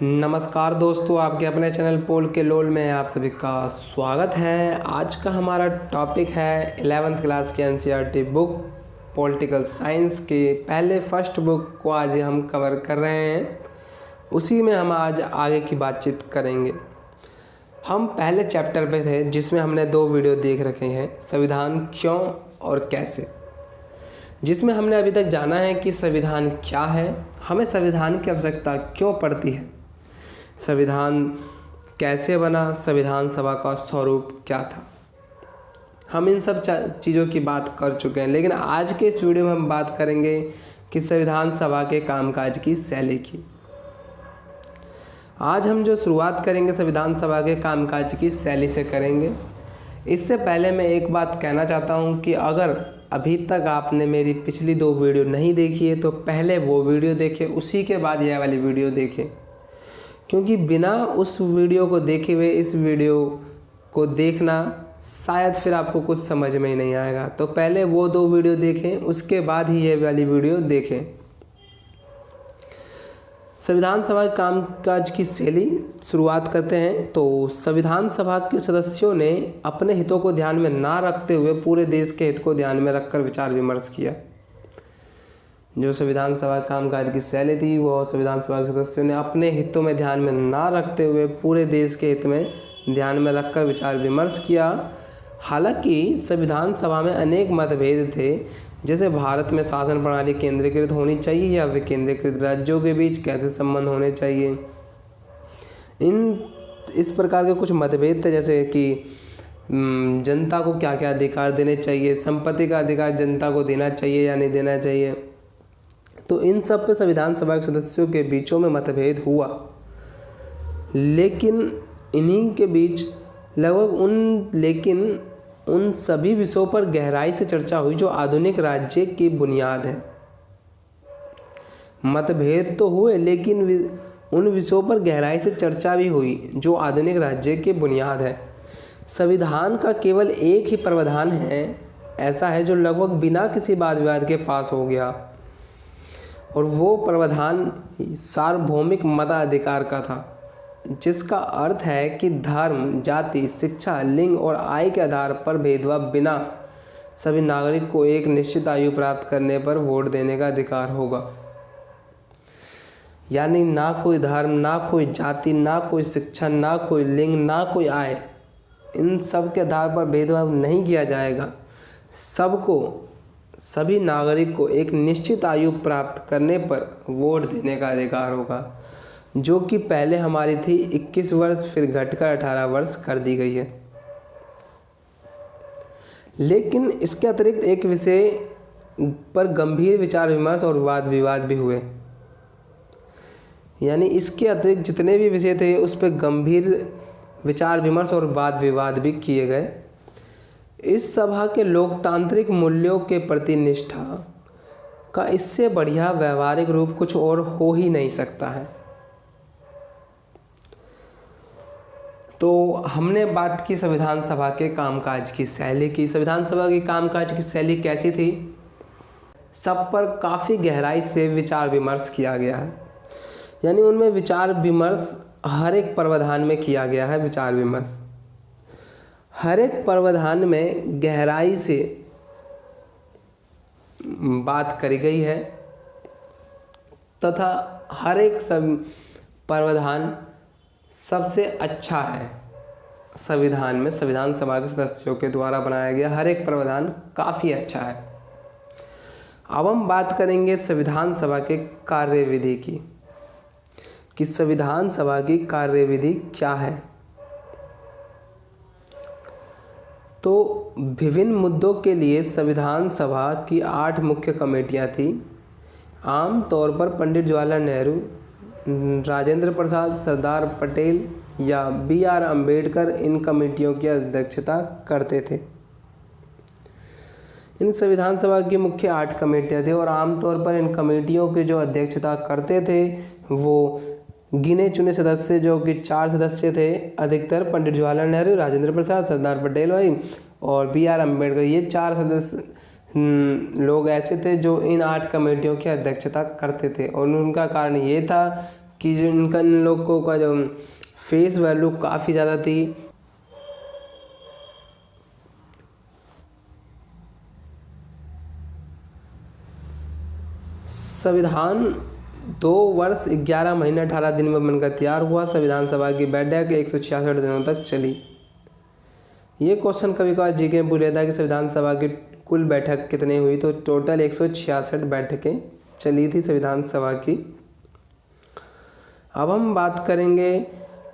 नमस्कार दोस्तों, आपके अपने चैनल पोल के लोल में आप सभी का स्वागत है। आज का हमारा टॉपिक है 11th क्लास की एनसीईआरटी बुक पॉलिटिकल साइंस के पहले फर्स्ट बुक को आज हम कवर कर रहे हैं। उसी में हम आज आगे की बातचीत करेंगे। हम पहले चैप्टर पे थे जिसमें हमने 2 वीडियो देख रखे हैं, संविधान क्यों और कैसे, जिसमें हमने अभी तक जाना है कि संविधान क्या है, हमें संविधान की आवश्यकता क्यों पड़ती है, संविधान कैसे बना, संविधान सभा का स्वरूप क्या था। हम इन सब चीज़ों की बात कर चुके हैं, लेकिन आज के इस वीडियो में हम बात करेंगे कि संविधान सभा के कामकाज की शैली की। आज हम जो शुरुआत करेंगे संविधान सभा के कामकाज की शैली से करेंगे। इससे पहले मैं एक बात कहना चाहता हूं कि अगर अभी तक आपने मेरी पिछली 2 वीडियो नहीं देखी है तो पहले वो वीडियो देखें, उसी के बाद यह वाली वीडियो देखें, क्योंकि बिना उस वीडियो को देखे हुए इस वीडियो को देखना शायद फिर आपको कुछ समझ में ही नहीं आएगा। तो पहले वो 2 वीडियो देखें, उसके बाद ही ये वाली वीडियो देखें। संविधान सभा के कामकाज की शैली शुरुआत करते हैं। तो संविधान सभा के सदस्यों ने अपने हितों को ध्यान में ना रखते हुए पूरे देश के हित को ध्यान में रखकर विचार विमर्श किया। जो संविधान सभा कामकाज की शैली थी वो संविधान सभा के सदस्यों ने अपने हितों में ध्यान में ना रखते हुए पूरे देश के हित में ध्यान में रखकर विचार विमर्श किया। हालांकि संविधान सभा में अनेक मतभेद थे, जैसे भारत में शासन प्रणाली केंद्रीकृत होनी चाहिए या विकेंद्रीकृत राज्यों के बीच कैसे संबंध होने चाहिए। इस प्रकार के कुछ मतभेद थे, जैसे कि जनता को क्या क्या अधिकार देने चाहिए, संपत्ति का अधिकार जनता को देना चाहिए या नहीं देना चाहिए। तो इन सब पे संविधान सभा के सदस्यों के बीचों में मतभेद हुआ, लेकिन इन्हीं के बीच लेकिन उन सभी विषयों पर गहराई से चर्चा हुई जो आधुनिक राज्य की बुनियाद है। मतभेद तो हुए, लेकिन उन विषयों पर गहराई से चर्चा भी हुई जो आधुनिक राज्य की बुनियाद है। संविधान का केवल एक ही प्रावधान है ऐसा है जो लगभग बिना किसी वाद विवाद के पास हो गया, और वो प्रावधान सार्वभौमिक मताधिकार का था, जिसका अर्थ है कि धर्म, जाति, शिक्षा, लिंग और आय के आधार पर भेदभाव बिना सभी नागरिक को एक निश्चित आयु प्राप्त करने पर वोट देने का अधिकार होगा। यानी ना कोई धर्म, ना कोई जाति, ना कोई शिक्षा, ना कोई लिंग, ना कोई आय, इन सब के आधार पर भेदभाव नहीं किया जाएगा। सभी नागरिक को एक निश्चित आयु प्राप्त करने पर वोट देने का अधिकार होगा, जो कि पहले हमारी थी 21 वर्ष, फिर घटकर 18 वर्ष कर दी गई है। लेकिन इसके अतिरिक्त एक विषय पर गंभीर विचार विमर्श और वाद विवाद भी हुए। यानी इसके अतिरिक्त जितने भी विषय थे उस पर गंभीर विचार विमर्श और वाद विवाद भी किए गए। इस सभा के लोकतांत्रिक मूल्यों के प्रति निष्ठा का इससे बढ़िया व्यवहारिक रूप कुछ और हो ही नहीं सकता है। तो हमने बात की संविधान सभा के कामकाज की शैली की। संविधान सभा की कामकाज की शैली कैसी थी, सब पर काफ़ी गहराई से विचार विमर्श किया गया है। यानी उनमें विचार विमर्श हर एक प्रावधान में किया गया है। विचार विमर्श हर एक प्रावधान में गहराई से बात करी गई है, तथा हर एक प्रावधान सबसे अच्छा है। संविधान में संविधान सभा के सदस्यों के द्वारा बनाया गया हर एक प्रावधान काफ़ी अच्छा है। अब हम बात करेंगे संविधान सभा के कार्यविधि की, कि संविधान सभा की कार्यविधि क्या है। तो विभिन्न मुद्दों के लिए संविधान सभा की 8 मुख्य कमेटियां थी। आम तौर पर पंडित जवाहरलाल नेहरू, राजेंद्र प्रसाद, सरदार पटेल या BR अम्बेडकर इन कमेटियों की अध्यक्षता करते थे। इन संविधान सभा की मुख्य 8 कमेटियां थी, और आमतौर पर इन कमेटियों की जो अध्यक्षता करते थे वो गिने चुने सदस्य, जो कि 4 सदस्य थे, अधिकतर पंडित जवाहरलाल नेहरू, राजेंद्र प्रसाद, सरदार पटेल भाई और BR अम्बेडकर, ये 4 सदस्य लोग ऐसे थे जो इन 8 कमेटियों की अध्यक्षता करते थे। और उनका कारण ये था कि जो इन लोगों का जो फेस वैल्यू काफ़ी ज़्यादा थी। संविधान 2 वर्ष 11 महीने 18 दिन में बनकर तैयार हुआ। संविधान सभा की बैठक 166 दिनों तक चली। ये क्वेश्चन कभी कभार जीके में पूछ लेता है कि संविधान सभा की कुल बैठक कितनी हुई, तो टोटल 166 बैठकें चली थी संविधान सभा की। अब हम बात करेंगे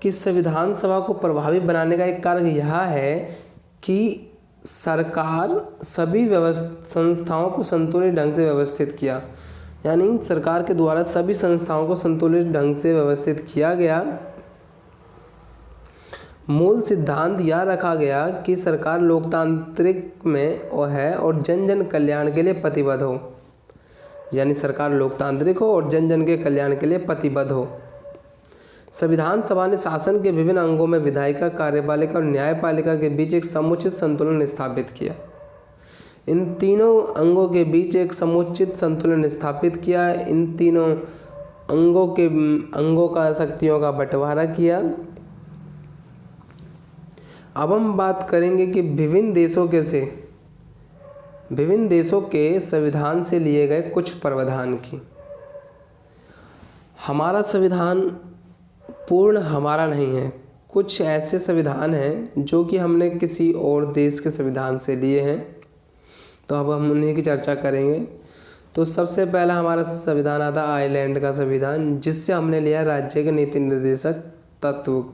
कि संविधान सभा को प्रभावी बनाने का एक कारण यह है कि सरकार सभी संस्थाओं को संतुलित ढंग से व्यवस्थित किया, यानी सरकार के द्वारा सभी संस्थाओं को संतुलित ढंग से व्यवस्थित किया गया। मूल सिद्धांत यह रखा गया कि सरकार लोकतांत्रिक में है और जन जन कल्याण के लिए प्रतिबद्ध हो, यानी सरकार लोकतांत्रिक हो और जन जन के कल्याण के लिए प्रतिबद्ध हो। संविधान सभा ने शासन के विभिन्न अंगों में विधायिका, कार्यपालिका और न्यायपालिका के बीच एक समुचित संतुलन स्थापित किया। इन तीनों अंगों के बीच एक समुचित संतुलन स्थापित किया। इन तीनों अंगों का शक्तियों का बंटवारा किया। अब हम बात करेंगे कि विभिन्न देशों के संविधान से लिए गए कुछ प्रावधान की। हमारा संविधान पूर्ण हमारा नहीं है। कुछ ऐसे संविधान हैं जो कि हमने किसी और देश के संविधान से लिए हैं, तो अब हम उन्हीं की चर्चा करेंगे। तो सबसे पहला हमारा संविधान आता है आयरलैंड का संविधान, जिससे हमने लिया राज्य के नीति निर्देशक तत्व को।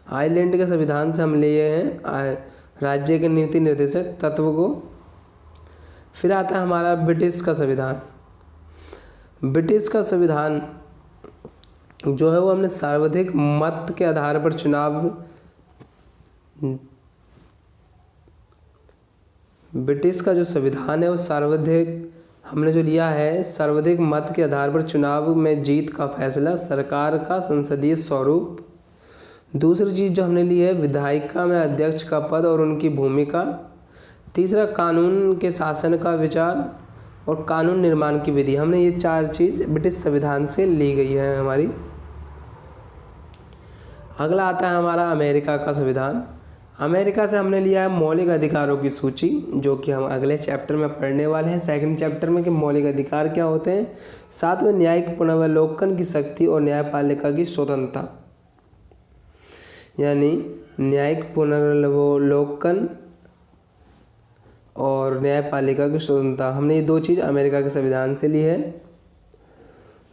आयरलैंड के संविधान से हम लिए हैं राज्य के नीति निर्देशक तत्व को। फिर आता है हमारा ब्रिटिश का संविधान। ब्रिटिश का संविधान जो है वो हमने सर्वाधिक मत के आधार पर ब्रिटिश का जो संविधान है वो हमने जो लिया है सर्वाधिक मत के आधार पर चुनाव में जीत का फैसला, सरकार का संसदीय स्वरूप। दूसरी चीज़ जो हमने ली है विधायिका में अध्यक्ष का पद और उनकी भूमिका। तीसरा कानून के शासन का विचार और कानून निर्माण की विधि। हमने ये 4 चीज़ ब्रिटिश संविधान से ली गई है हमारी। अगला आता है हमारा अमेरिका का संविधान। अमेरिका से हमने लिया है मौलिक अधिकारों की सूची, जो कि हम अगले चैप्टर में पढ़ने वाले हैं, सेकंड चैप्टर में, कि मौलिक अधिकार क्या होते हैं। साथ में न्यायिक पुनर्वलोकन की शक्ति और न्यायपालिका की स्वतंत्रता, यानी न्यायिक पुनर्वलोकन और न्यायपालिका की स्वतंत्रता। हमने ये 2 चीज़ अमेरिका के संविधान से ली है।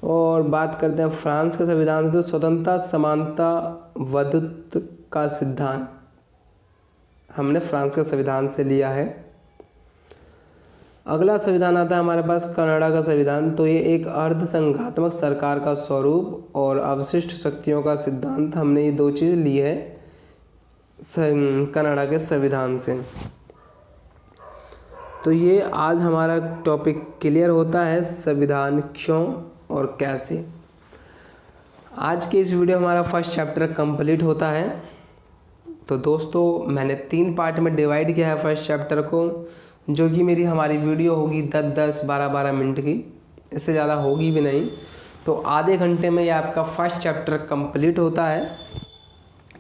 और बात करते हैं फ्रांस के संविधान से, तो स्वतंत्रता, समानता, वधुत्व का सिद्धांत हमने फ्रांस के संविधान से लिया है। अगला संविधान आता है हमारे पास कनाडा का संविधान। तो ये एक अर्ध संघात्मक सरकार का स्वरूप और अवशिष्ट शक्तियों का सिद्धांत। हमने ये 2 चीज़ ली है कनाडा के संविधान से। तो ये आज हमारा टॉपिक क्लियर होता है, संविधान क्यों और कैसे। आज के इस वीडियो में हमारा फर्स्ट चैप्टर कंप्लीट होता है। तो दोस्तों मैंने 3 पार्ट में डिवाइड किया है फर्स्ट चैप्टर को, जो कि हमारी वीडियो होगी 10-10, 12-12 मिनट की, इससे ज़्यादा होगी भी नहीं। तो आधे घंटे में ये आपका फर्स्ट चैप्टर कंप्लीट होता है।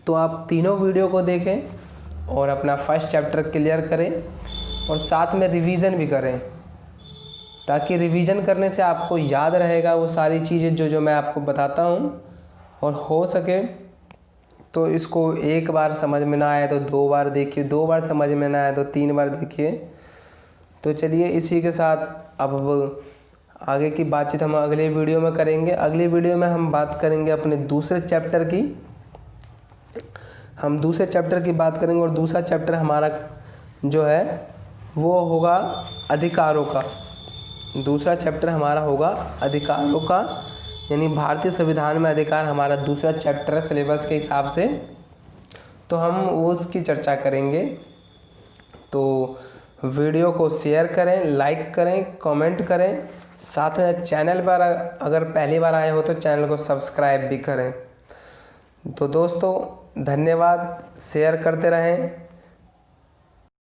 तो आप तीनों वीडियो को देखें और अपना फर्स्ट चैप्टर क्लियर करें और साथ में रिवीजन भी करें, ताकि रिवीजन करने से आपको याद रहेगा वो सारी चीज़ें जो मैं आपको बताता हूँ। और हो सके तो इसको एक बार समझ में ना आए तो 2 बार देखिए, 2 बार समझ में ना आए तो 3 बार देखिए। तो चलिए इसी के साथ अब आगे की बातचीत हम अगले वीडियो में करेंगे। अगले वीडियो में हम बात करेंगे अपने दूसरे चैप्टर की। हम दूसरे चैप्टर की बात करेंगे और दूसरा चैप्टर हमारा जो है वो होगा अधिकारों का। दूसरा चैप्टर हमारा होगा अधिकारों का, यानी भारतीय संविधान में अधिकार हमारा दूसरा चैप्टर है सिलेबस के हिसाब से। तो हम उसकी चर्चा करेंगे। तो वीडियो को शेयर करें, लाइक करें, कमेंट करें। साथ में चैनल पर अगर पहली बार आए हो तो चैनल को सब्सक्राइब भी करें। तो दोस्तों धन्यवाद, शेयर करते रहें।